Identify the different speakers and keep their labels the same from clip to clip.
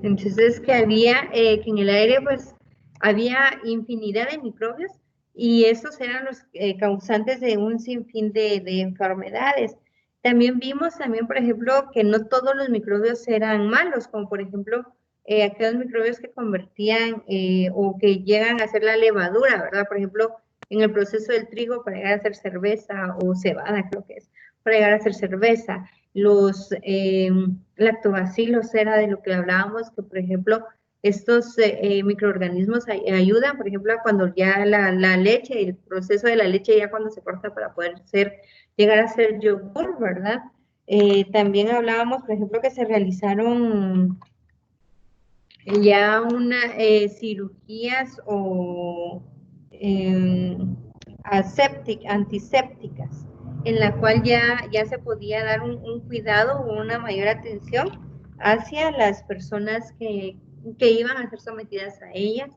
Speaker 1: Entonces que había, que en el aire pues había infinidad de microbios y estos eran los causantes de un sinfín de enfermedades. También vimos también, por ejemplo, que no todos los microbios eran malos, como por ejemplo aquellos microbios que convertían o que llegan a hacer la levadura, ¿verdad? Por ejemplo, en el proceso del trigo para llegar a hacer cerveza o cebada, creo que es, para llegar a hacer cerveza. Los lactobacilos era de lo que hablábamos, que por ejemplo estos microorganismos ayudan, por ejemplo, cuando ya la leche, el proceso de la leche ya cuando se corta para poder llegar a ser yogur, ¿verdad? También hablábamos, por ejemplo, que se realizaron ya una cirugías o antisépticas, en la cual ya se podía dar un cuidado o una mayor atención hacia las personas que iban a ser sometidas a ellas.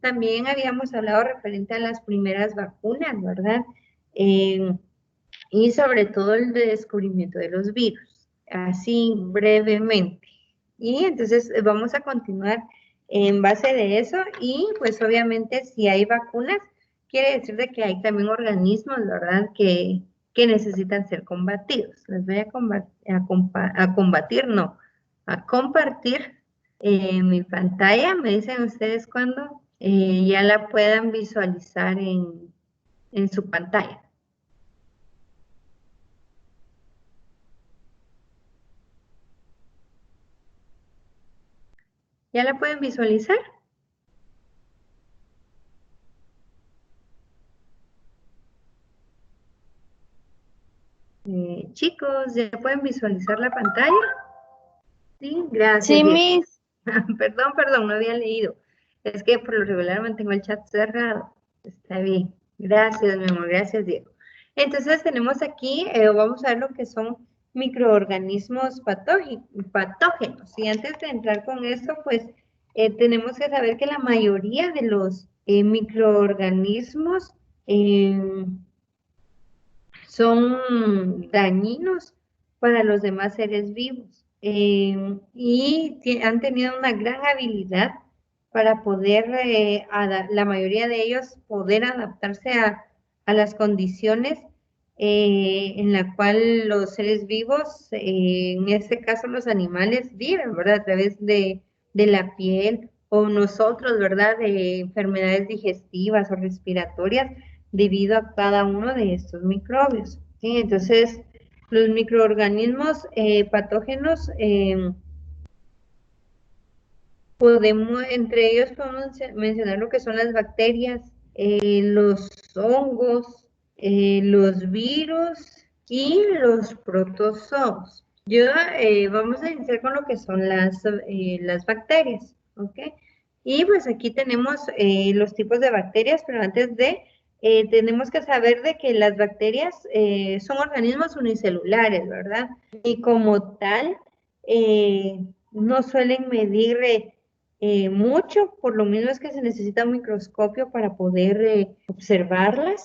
Speaker 1: También habíamos hablado referente a las primeras vacunas, ¿verdad? Y sobre todo el descubrimiento de los virus, así brevemente. Y entonces vamos a continuar en base de eso y pues obviamente si hay vacunas, quiere decir de que hay también organismos, ¿verdad? Que necesitan ser combatidos. Les voy a combatir, no, a compartir mi pantalla. Me dicen ustedes cuando ya la puedan visualizar en su pantalla. ¿Ya la pueden visualizar? Chicos, ¿ya pueden visualizar la pantalla? Sí, gracias,
Speaker 2: Sí,
Speaker 1: Diego.
Speaker 2: Miss.
Speaker 1: Perdón, no había leído. Es que por lo regular mantengo el chat cerrado. Está bien. Gracias, mi amor. Gracias, Diego. Entonces tenemos aquí, vamos a ver lo que son microorganismos patógenos. Y antes de entrar con esto, pues tenemos que saber que la mayoría de los microorganismos son dañinos para los demás seres vivos y han tenido una gran habilidad para poder, la mayoría de ellos, poder adaptarse a las condiciones en la cual los seres vivos, en este caso los animales, viven, ¿verdad? A través de la piel o nosotros, ¿verdad? De enfermedades digestivas o respiratorias debido a cada uno de estos microbios. ¿Sí? Entonces, los microorganismos patógenos, entre ellos podemos mencionar lo que son las bacterias, los hongos, los virus y los protozoos. Vamos a iniciar con lo que son las bacterias, ¿ok? Y pues aquí tenemos los tipos de bacterias, pero antes de, tenemos que saber de que las bacterias son organismos unicelulares, ¿verdad? Y como tal, no suelen medir mucho, por lo mismo es que se necesita un microscopio para poder observarlas.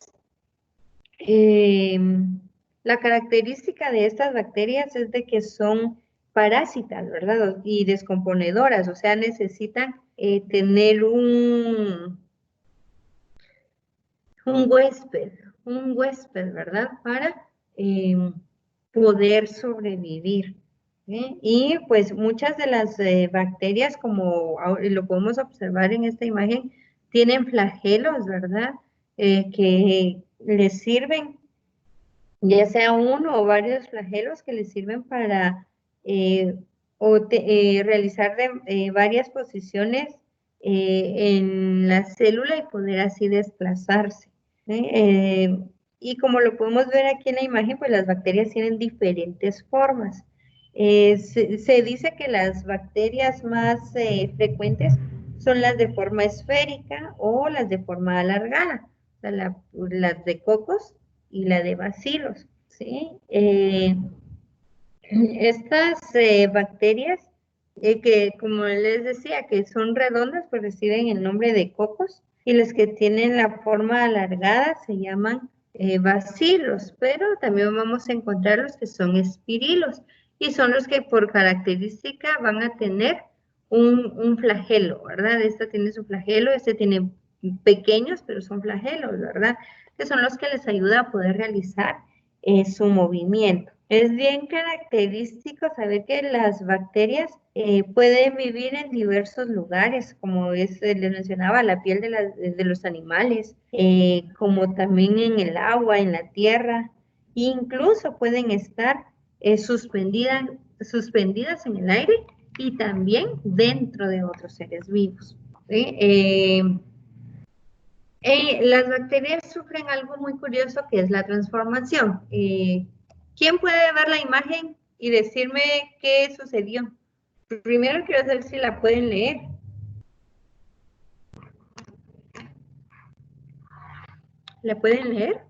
Speaker 1: Eh, la característica de estas bacterias es de que son parásitas, ¿verdad? Y descomponedoras, o sea, necesitan tener un huésped, ¿verdad? Para poder sobrevivir. ¿Sí? Y pues muchas de las bacterias, como lo podemos observar en esta imagen, tienen flagelos, ¿verdad? Que les sirven, ya sea uno o varios flagelos que les sirven para eh, realizar varias posiciones en la célula y poder así desplazarse. ¿Sí? Y como lo podemos ver aquí en la imagen, pues las bacterias tienen diferentes formas. Se dice que las bacterias más frecuentes son las de forma esférica o las de forma alargada, o sea, las de cocos y la de bacilos, ¿sí? Estas bacterias que, como les decía, que son redondas, pues reciben el nombre de cocos, y las que tienen la forma alargada se llaman bacilos, pero también vamos a encontrar los que son espirilos, y son los que por característica van a tener un flagelo, ¿verdad? Esta tiene su flagelo, este tiene pequeños, pero son flagelos, ¿verdad? Que son los que les ayuda a poder realizar su movimiento. Es bien característico saber que las bacterias pueden vivir en diversos lugares, como les mencionaba, la piel de los animales, como también en el agua, en la tierra, incluso pueden estar suspendidas en el aire y también dentro de otros seres vivos. ¿Sí? Las bacterias sufren algo muy curioso que es la transformación. ¿Quién puede ver la imagen y decirme qué sucedió? Primero quiero saber si la pueden leer. ¿La pueden leer?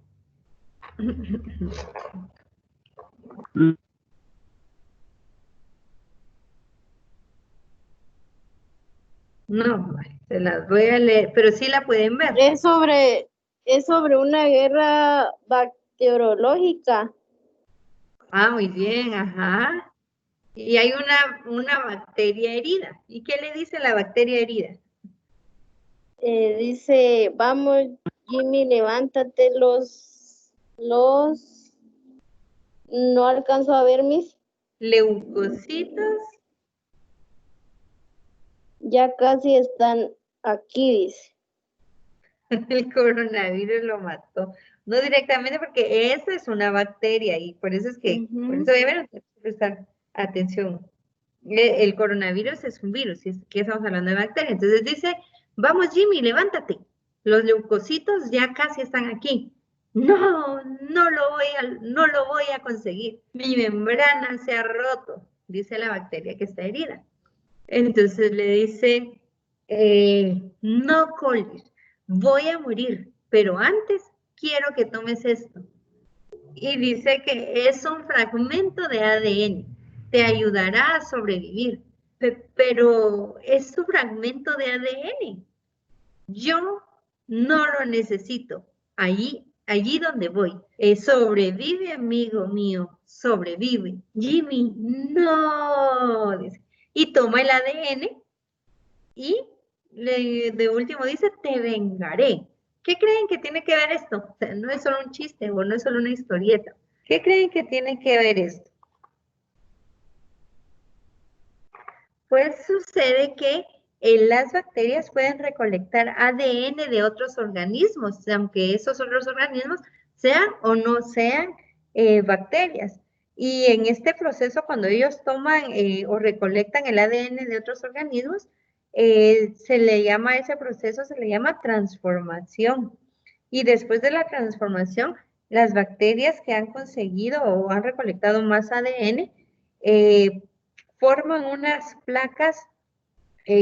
Speaker 1: No, se las voy a leer, pero sí la pueden ver.
Speaker 2: Es sobre una guerra bacteriológica.
Speaker 1: Ah, muy bien, ajá. Y hay una bacteria herida. ¿Y qué le dice la bacteria herida?
Speaker 2: Dice, vamos, Jimmy, levántate, no alcanzo a ver mis,
Speaker 1: Leucocitos.
Speaker 2: ya casi están aquí, dice.
Speaker 1: El coronavirus lo mató. No directamente porque esa es una bacteria y por eso es que, por eso deben prestar atención. El coronavirus es un virus, y es que estamos hablando de bacterias. Entonces dice, vamos Jimmy, levántate. Los leucocitos ya casi están aquí. No, no lo voy a conseguir. Mi membrana se ha roto, dice la bacteria que está herida. Entonces le dice, no, Collis, voy a morir, pero antes quiero que tomes esto. Y dice que es un fragmento de ADN, te ayudará a sobrevivir, pero es un fragmento de ADN. Yo no lo necesito. Allí donde voy. Sobrevive, amigo mío, sobrevive. Jimmy, no. Dice. Y toma el ADN y de último dice, te vengaré. ¿Qué creen que tiene que ver esto? O sea, no es solo un chiste o no es solo una historieta. ¿Qué creen que tiene que ver esto? Pues sucede que las bacterias pueden recolectar ADN de otros organismos, aunque esos otros organismos sean o no sean bacterias. Y en este proceso, cuando ellos toman o recolectan el ADN de otros organismos, se le llama a ese proceso, se le llama transformación. Y después de la transformación, las bacterias que han conseguido o han recolectado más ADN, forman unas placas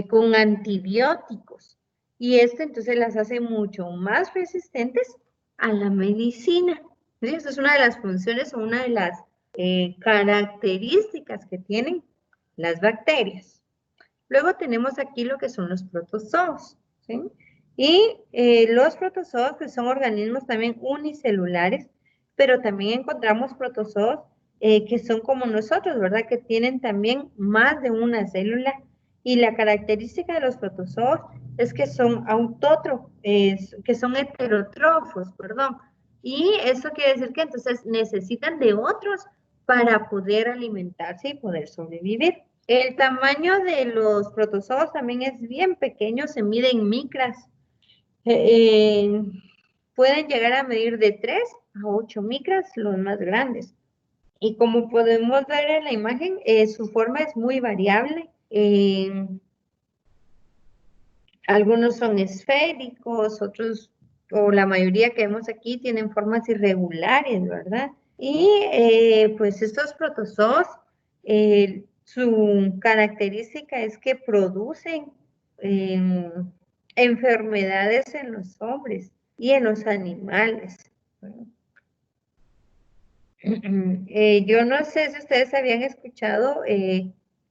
Speaker 1: con antibióticos y esto entonces las hace mucho más resistentes a la medicina. ¿Sí? Esa es una de las funciones o una de las características que tienen las bacterias. Luego tenemos aquí lo que son los protozoos. ¿Sí? Y los protozoos que son organismos también unicelulares, pero también encontramos protozoos que son como nosotros, ¿verdad? Que tienen también más de una célula. Y la característica de los protozoos es que son autótrofos, que son heterótrofos, perdón. Y eso quiere decir que entonces necesitan de otros para poder alimentarse y poder sobrevivir. El tamaño de los protozoos también es bien pequeño, se mide en micras. Eh, pueden llegar a medir de 3 a 8 micras, los más grandes. Y como podemos ver en la imagen, su forma es muy variable. Algunos son esféricos, otros, o la mayoría que vemos aquí, tienen formas irregulares, ¿verdad? Y pues estos protozoos, su característica es que producen eh, enfermedades en los hombres y en los animales. Yo no sé si ustedes habían escuchado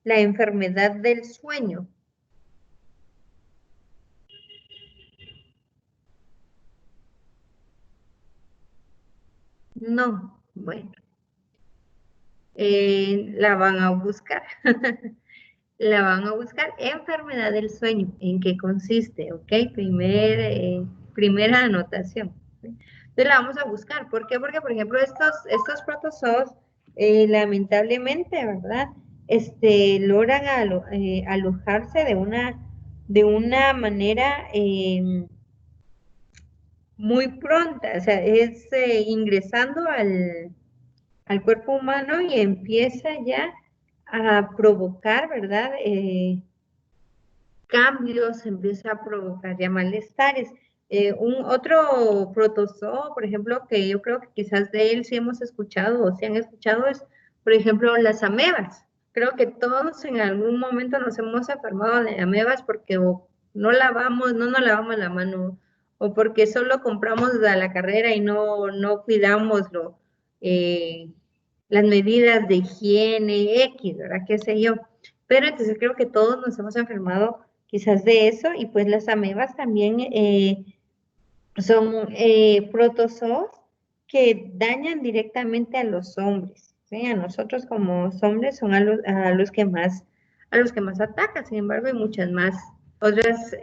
Speaker 1: la enfermedad del sueño. No, bueno, la van a buscar. La van a buscar. Enfermedad del sueño, ¿en qué consiste? ¿Ok? Primera anotación. ¿Sí? Entonces la vamos a buscar. ¿Por qué? Porque, por ejemplo, estos protozoos, lamentablemente, ¿verdad? Logran alojarse de una manera muy pronta, o sea, es ingresando al cuerpo humano y empieza ya a provocar, ¿verdad? Cambios, empieza a provocar ya malestares. Un otro protozoo, por ejemplo, que yo creo que quizás de él sí hemos escuchado o se han escuchado es, por ejemplo, las amebas. Creo que todos en algún momento nos hemos enfermado de amebas porque o no nos lavamos la mano o porque solo compramos a la carrera y no cuidamos eh, las medidas de higiene X, ¿verdad? Qué sé yo. Pero entonces creo que todos nos hemos enfermado quizás de eso, y pues las amebas también son protozoos que dañan directamente a los hombres, ¿sí? A nosotros como hombres son a los que más atacan. Sin embargo, hay muchas más otras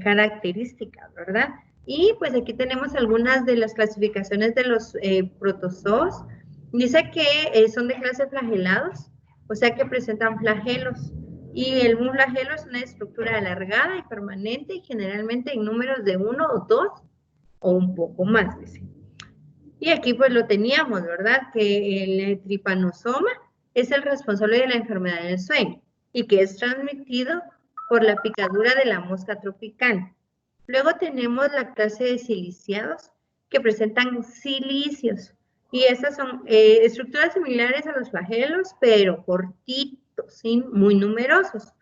Speaker 1: características, ¿verdad? Y pues aquí tenemos algunas de las clasificaciones de los protozoos. Dice que son de clase flagelados, o sea que presentan flagelos. Y el flagelo es una estructura alargada y permanente, y generalmente en números de uno o dos o un poco más, dice. Y aquí pues lo teníamos, ¿verdad? Que el tripanosoma es el responsable de la enfermedad del sueño y que es transmitido por la picadura de la mosca tropical. Luego tenemos la clase de siliciados que presentan silicios, y esas son estructuras similares a los flagelos, pero cortitos, ¿sí? Muy numerosos.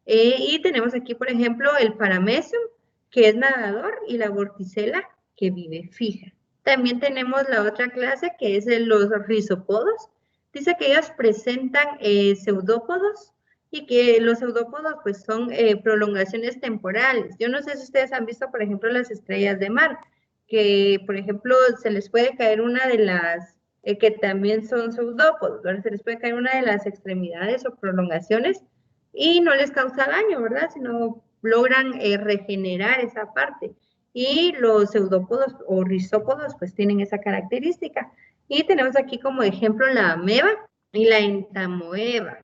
Speaker 1: Y tenemos aquí, por ejemplo, el paramecium, que es nadador, y la vorticela, que vive fija. También tenemos la otra clase, que es los rizópodos. Dice que ellos presentan pseudópodos, y que los pseudópodos pues son prolongaciones temporales. Yo no sé si ustedes han visto, por ejemplo, las estrellas de mar, que por ejemplo se les puede caer una de las, que también son pseudópodos, ¿verdad? Se les puede caer una de las extremidades o prolongaciones y no les causa daño, ¿verdad? Sino logran regenerar esa parte. Y los pseudópodos o rizópodos pues tienen esa característica. Y tenemos aquí como ejemplo la ameba y la entamoeba,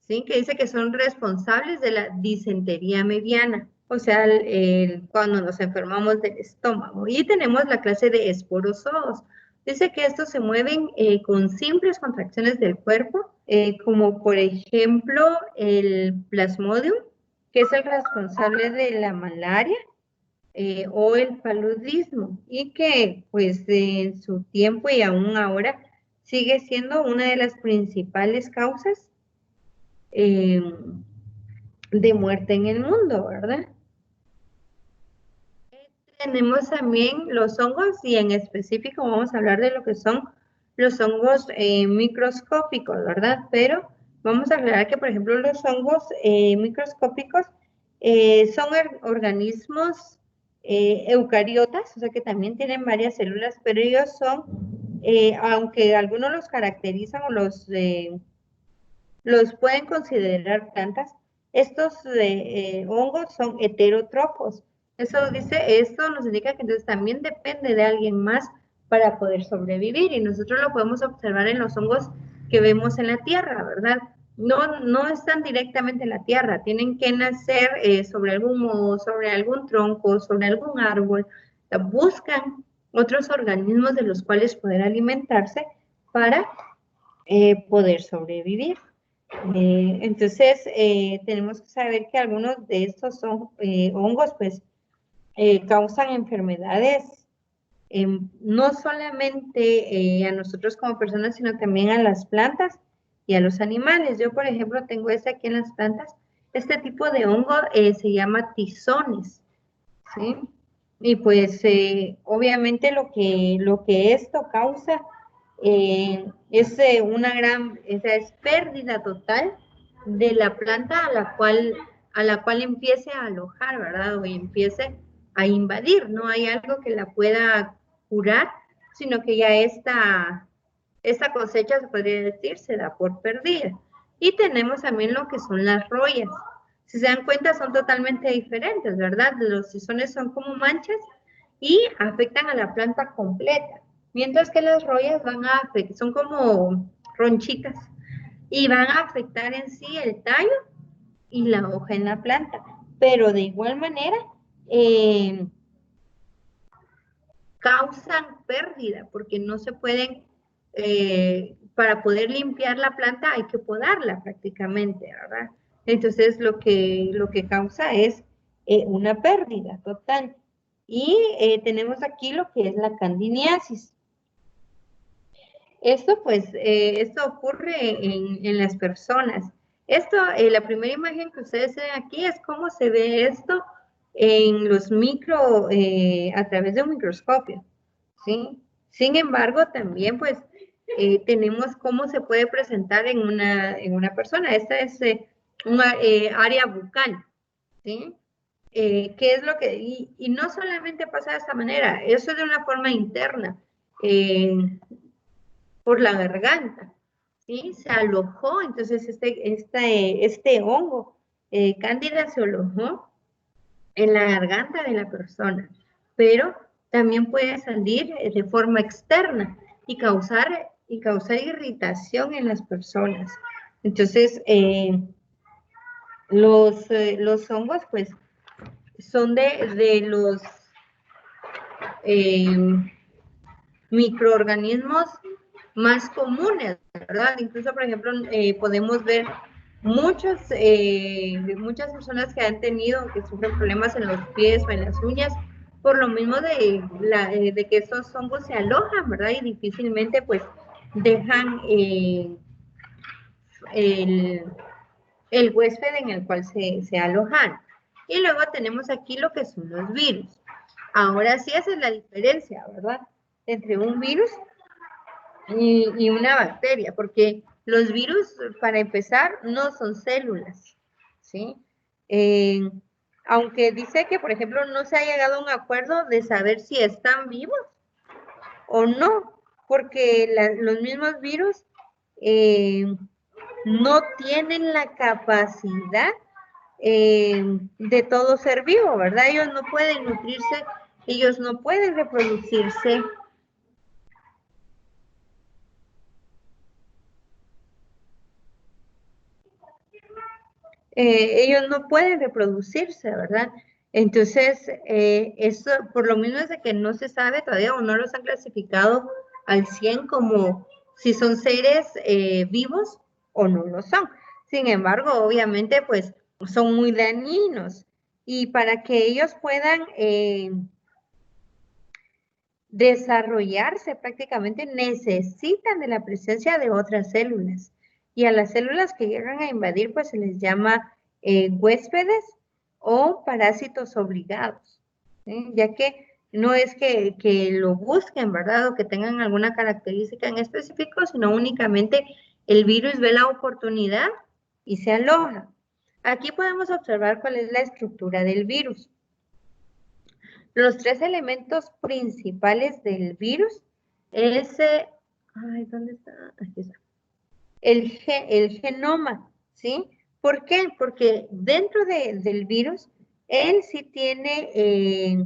Speaker 1: ¿sí? Que dice que son responsables de la disentería mediana, o sea, cuando nos enfermamos del estómago. Y tenemos la clase de esporozoos. Dice que estos se mueven con simples contracciones del cuerpo, como por ejemplo el plasmodium, que es el responsable de la malaria, o el paludismo, y que pues en su tiempo y aún ahora sigue siendo una de las principales causas eh, de muerte en el mundo, ¿verdad? Tenemos también los hongos, y en específico vamos a hablar de lo que son los hongos microscópicos, ¿verdad? Pero vamos a aclarar que, por ejemplo, los hongos microscópicos son organismos eucariotas, o sea que también tienen varias células, pero ellos son, aunque algunos los caracterizan o los pueden considerar plantas, estos hongos son heterótrofos. Esto nos indica que entonces también depende de alguien más para poder sobrevivir, y nosotros lo podemos observar en los hongos que vemos en la tierra, ¿verdad? No están directamente en la tierra, tienen que nacer sobre algún modo, sobre algún tronco, sobre algún árbol, buscan otros organismos de los cuales poder alimentarse para poder sobrevivir. Entonces, tenemos que saber que algunos de estos hongos, pues, causan enfermedades, no solamente a nosotros como personas, sino también a las plantas y a los animales. Yo, por ejemplo, tengo aquí en las plantas. Este tipo de hongo se llama tizones, ¿sí? Y pues, obviamente lo que esto causa es es pérdida total de la planta a la cual empiece a alojar, ¿verdad? O empiece a invadir. No hay algo que la pueda curar, sino que ya esta cosecha, se podría decir, se da por perdida. Y tenemos también lo que son las royas. Si se dan cuenta, son totalmente diferentes, ¿verdad? Los sisones son como manchas y afectan a la planta completa, mientras que las rollas van a afectar, son como ronchitas y van a afectar en sí el tallo y la hoja en la planta. Pero de igual manera, causan pérdida porque no se pueden, para poder limpiar la planta hay que podarla prácticamente, ¿verdad? Entonces lo que causa es una pérdida total. Y tenemos aquí lo que es la candiniasis. Esto pues, esto ocurre en las personas. Esto, la primera imagen que ustedes ven aquí es cómo se ve esto en los a través de un microscopio, ¿sí? Sin embargo, también pues tenemos cómo se puede presentar en una persona. Esta es una área bucal, ¿sí? ¿Qué es lo que...? Y no solamente pasa de esta manera, eso es de una forma interna. Por la garganta, ¿sí? Se alojó, entonces este hongo, cándida se alojó en la garganta de la persona, pero también puede salir de forma externa y causar irritación en las personas. Entonces, los hongos, pues, son de los eh, microorganismos más comunes, ¿verdad? Incluso, por ejemplo, podemos ver muchas personas que han tenido, que sufren problemas en los pies o en las uñas, por lo mismo de que estos hongos se alojan, ¿verdad? Y difícilmente, pues, dejan el huésped en el cual se alojan. Y luego tenemos aquí lo que son los virus. Ahora sí, esa es la diferencia, ¿verdad? Entre un virus y una bacteria, porque los virus, para empezar, no son células, ¿sí? Aunque dice que, por ejemplo, no se ha llegado a un acuerdo de saber si están vivos o no, porque los mismos virus no tienen la capacidad de todo ser vivo, ¿verdad? Ellos no pueden nutrirse, ellos no pueden reproducirse. Ellos no pueden reproducirse, ¿verdad? Entonces, eso por lo mismo es de que no se sabe todavía o no los han clasificado al 100 como si son seres vivos o no lo son. Sin embargo, obviamente, pues son muy dañinos y para que ellos puedan desarrollarse prácticamente necesitan de la presencia de otras células. Y a las células que llegan a invadir, pues se les llama huéspedes o parásitos obligados, ¿sí? Ya que no es que lo busquen, ¿verdad? O que tengan alguna característica en específico, sino únicamente el virus ve la oportunidad y se aloja. Aquí podemos observar cuál es la estructura del virus. Los tres elementos principales del virus es, ¿dónde está? Aquí está. El genoma, ¿sí? ¿Por qué? Porque dentro del virus, él sí tiene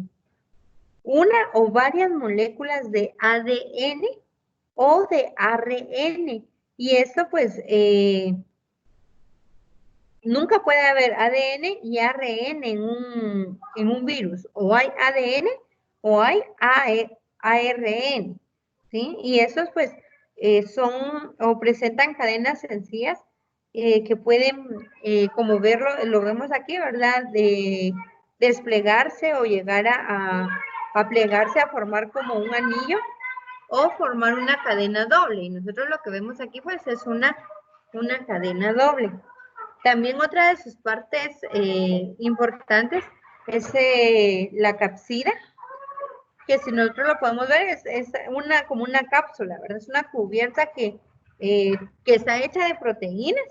Speaker 1: una o varias moléculas de ADN o de ARN. Y esto, pues, nunca puede haber ADN y ARN en un virus. O hay ADN o hay ARN, ¿sí? Y esos pues son o presentan cadenas sencillas que pueden, como lo vemos aquí, ¿verdad? De desplegarse o llegar a plegarse, a formar como un anillo o formar una cadena doble. Y nosotros lo que vemos aquí pues es una cadena doble. También otra de sus partes importantes es la capsida, que si nosotros lo podemos ver es como una cápsula, ¿verdad? Es una cubierta que está hecha de proteínas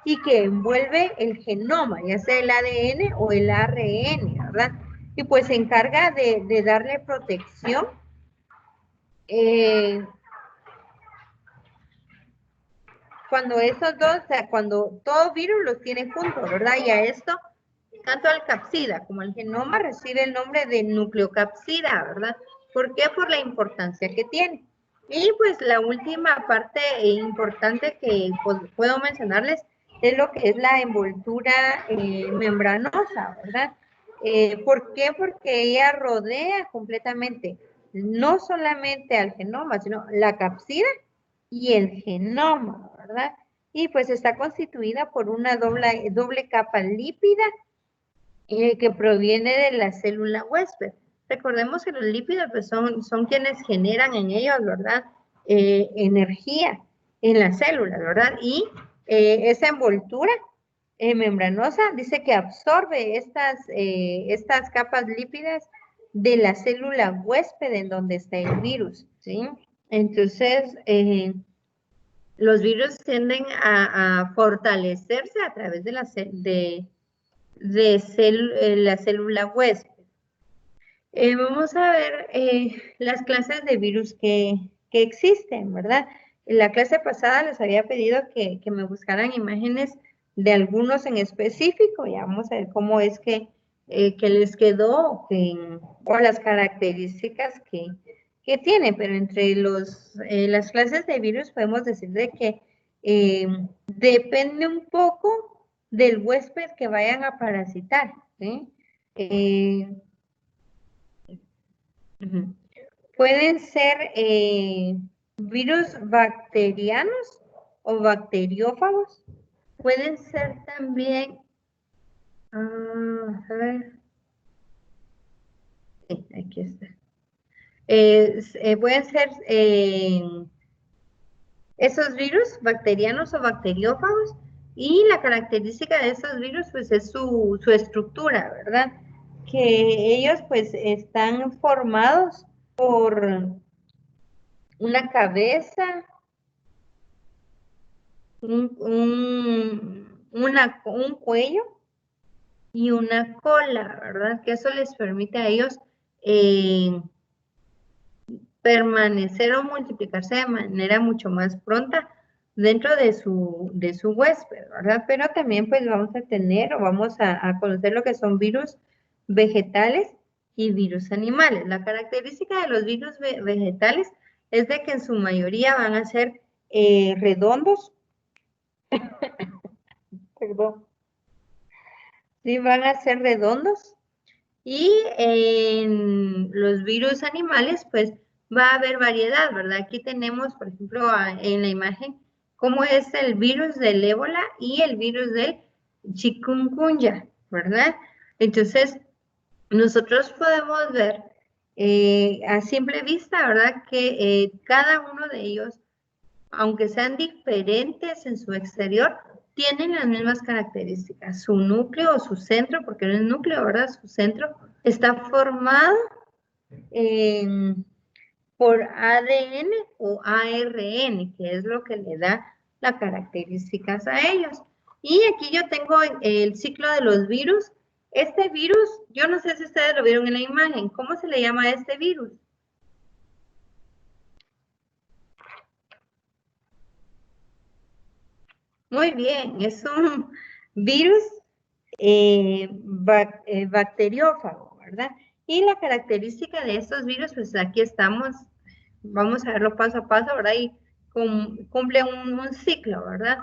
Speaker 1: y que envuelve el genoma, ya sea el ADN o el ARN, ¿verdad? Y pues se encarga de darle protección cuando esos dos, o sea, cuando todo virus los tiene juntos, ¿verdad? Y a esto tanto el capsida como el genoma recibe el nombre de nucleocapsida, ¿verdad? ¿Por qué? Por la importancia que tiene. Y pues la última parte importante que pues, puedo mencionarles es lo que es la envoltura membranosa, ¿verdad? ¿Por qué? Porque ella rodea completamente, no solamente al genoma, sino la capsida y el genoma, ¿verdad? Y pues está constituida por una doble capa lípida que proviene de la célula huésped. Recordemos que los lípidos pues, son quienes generan en ellos, ¿verdad? Energía en las células, ¿verdad? Y esa envoltura membranosa dice que absorbe estas capas lípidas de la célula huésped en donde está el virus, ¿sí? Entonces, los virus tienden a fortalecerse a través de la célula huésped. Vamos a ver las clases de virus que existen, ¿verdad? En la clase pasada les había pedido que me buscaran imágenes de algunos en específico. Ya vamos a ver cómo es que les quedó o las características que tiene. Pero entre las clases de virus podemos decir de que depende un poco del huésped que vayan a parasitar, ¿sí? Pueden ser virus bacterianos o bacteriófagos. Pueden ser también, a ver, sí, aquí está. Pueden ser esos virus bacterianos o bacteriófagos y la característica de esos virus pues es su estructura, ¿verdad? Que ellos pues están formados por una cabeza, un cuello y una cola, ¿verdad? Que eso les permite a ellos permanecer o multiplicarse de manera mucho más pronta dentro de su huésped, ¿verdad? Pero también pues vamos a tener o vamos a conocer lo que son virus vegetales y virus animales. La característica de los virus vegetales es de que en su mayoría van a ser redondos, perdón, sí, van a ser redondos y en los virus animales pues va a haber variedad, ¿verdad? Aquí tenemos, por ejemplo, en la imagen, cómo es el virus del ébola y el virus del chikungunya, ¿verdad? Entonces, nosotros podemos ver a simple vista, ¿verdad? Que cada uno de ellos, aunque sean diferentes en su exterior, tienen las mismas características. Su núcleo o su centro, porque no es núcleo, ¿verdad? Su centro está formado por ADN o ARN, que es lo que le da las características a ellos. Y aquí yo tengo el ciclo de los virus. Este virus, yo no sé si ustedes lo vieron en la imagen. ¿Cómo se le llama a este virus? Muy bien, es un virus bacteriófago, ¿verdad? Y la característica de estos virus, pues aquí estamos, vamos a verlo paso a paso, ¿verdad? Y cumple un ciclo, ¿verdad?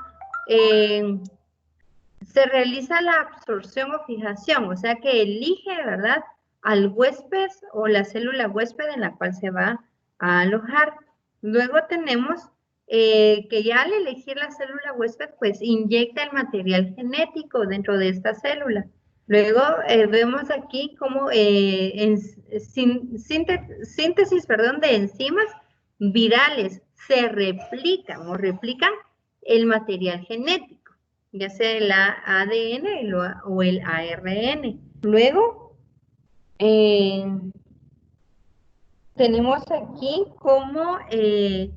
Speaker 1: Se realiza la absorción o fijación, o sea que elige, ¿verdad? Al huésped o la célula huésped en la cual se va a alojar. Luego tenemos que ya al elegir la célula huésped, pues inyecta el material genético dentro de esta célula. Luego vemos aquí como síntesis, perdón, de enzimas virales se replican el material genético, ya sea el ADN o el ARN. Luego, tenemos aquí como el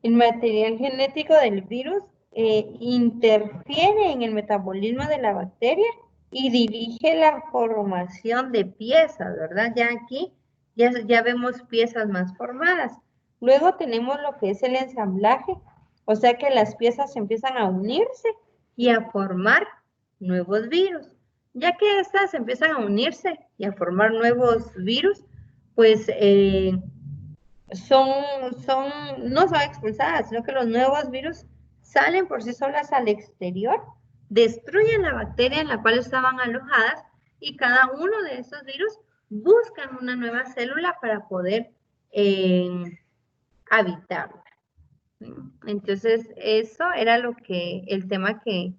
Speaker 1: material genético del virus interfiere en el metabolismo de la bacteria y dirige la formación de piezas, ¿verdad? Ya aquí ya vemos piezas más formadas. Luego tenemos lo que es el ensamblaje, o sea que las piezas empiezan a unirse y a formar nuevos virus. Ya que estas empiezan a unirse y a formar nuevos virus, pues no son expulsadas, sino que los nuevos virus salen por sí solas al exterior, destruyen la bacteria en la cual estaban alojadas y cada uno de esos virus buscan una nueva célula para poder habitarla. Entonces, eso era el tema que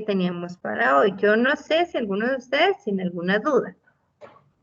Speaker 1: teníamos para hoy. Yo no sé si alguno de ustedes tiene alguna duda.